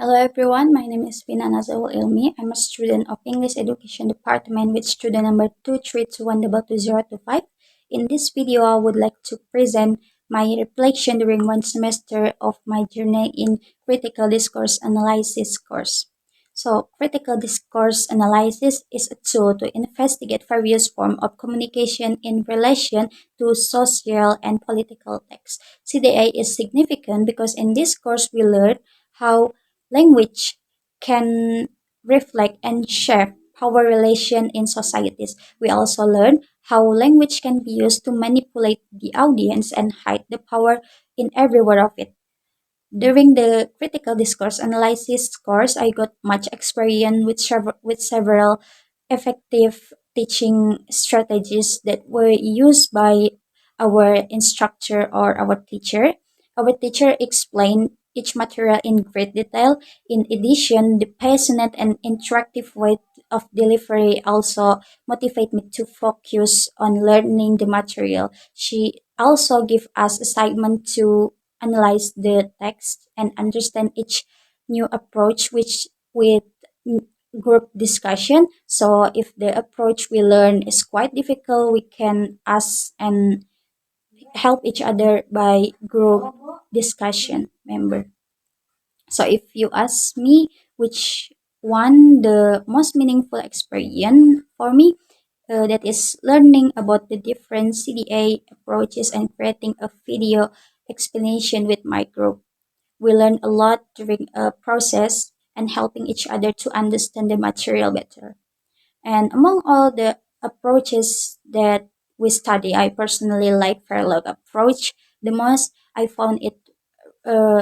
Hello everyone, my name is Fina Nazlaul Ilmi. I'm a student of English Education Department with student number 232122025. In this video, I would like to present my reflection during one semester of my journey in Critical Discourse Analysis course. So, Critical Discourse Analysis is a tool to investigate various forms of communication in relation to social and political texts. CDA is significant because in this course we learn how language can reflect and shape power relation in societies. We also learn how language can be used to manipulate the audience and hide the power in every word of it. During the critical discourse analysis course, I got much experience with several effective teaching strategies that were used by our instructor or our teacher. Our teacher explained each material in great detail. In addition, the passionate and interactive way of delivery also motivate me to focus on learning the material. She also give us assignment to analyze the text and understand each new approach which with group discussion. So if the approach we learn is quite difficult, we can ask and help each other by group discussion member. So if you ask me which one the most meaningful experience for me, that is learning about the different CDA approaches and creating a video explanation with my group. We learn a lot during a process and helping each other to understand the material better. And among all the approaches that we study, I personally like parallel approach the most. I found it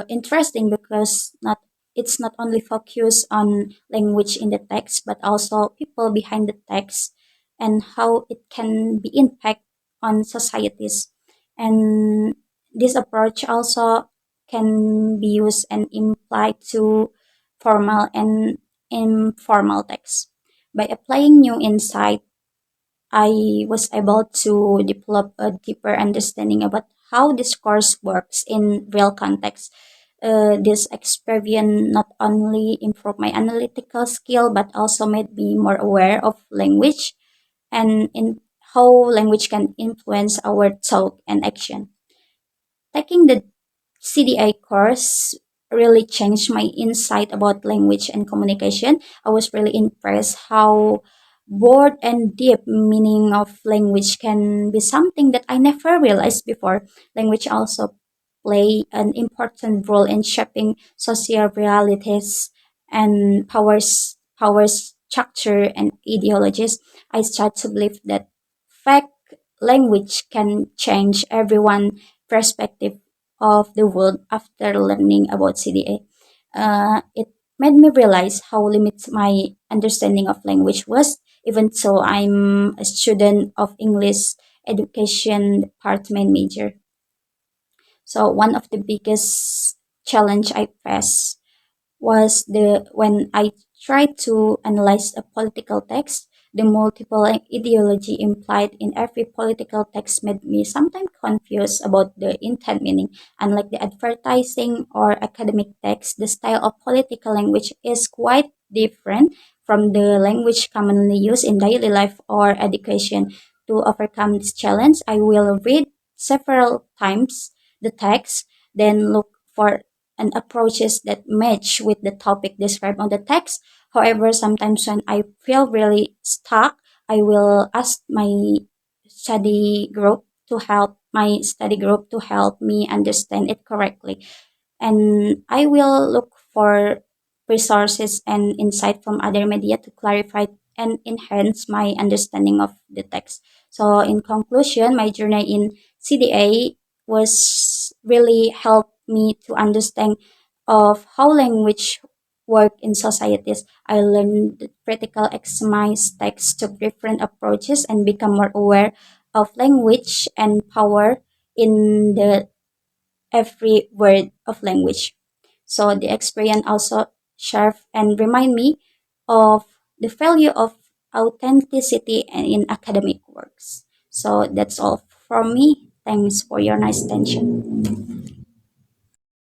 interesting because not it's not only focused on language in the text but also people behind the text and how it can be impact on societies. And this approach also can be used and applied to formal and informal text. By applying new insight, I was able to develop a deeper understanding about how discourse works in real context. This experience not only improved my analytical skill but also made me more aware of language and in how language can influence our thought and action. Taking the CDA course really changed my insight about language and communication. I was really impressed how broad and deep meaning of language can be something that I never realized before. Language also play an important role in shaping social realities and power structure and ideologies. I start to believe that fact language can change everyone perspective of the world after learning about CDA. It made me realize how limited my understanding of language was, even though I'm a student of English education department major. So one of the biggest challenge I faced was the when I tried to analyze a political text, the multiple ideology implied in every political text made me sometimes confused about the intent meaning. Unlike the advertising or academic text, the style of political language is quite different from the language commonly used in daily life or education. To overcome this challenge, I will read several times the text, then look for and approaches that match with the topic described on the text. However, sometimes when I feel really stuck, I will ask my study group to help me understand it correctly. And I will look for resources and insight from other media to clarify and enhance my understanding of the text. So in conclusion, my journey in CDA was really helped me to understand of how language work in societies. I learned the critical exercise text to different approaches and become more aware of language and power in the every word of language. So the experience also serve and remind me of the value of authenticity and in academic works. So that's all from me. Thanks for your nice attention.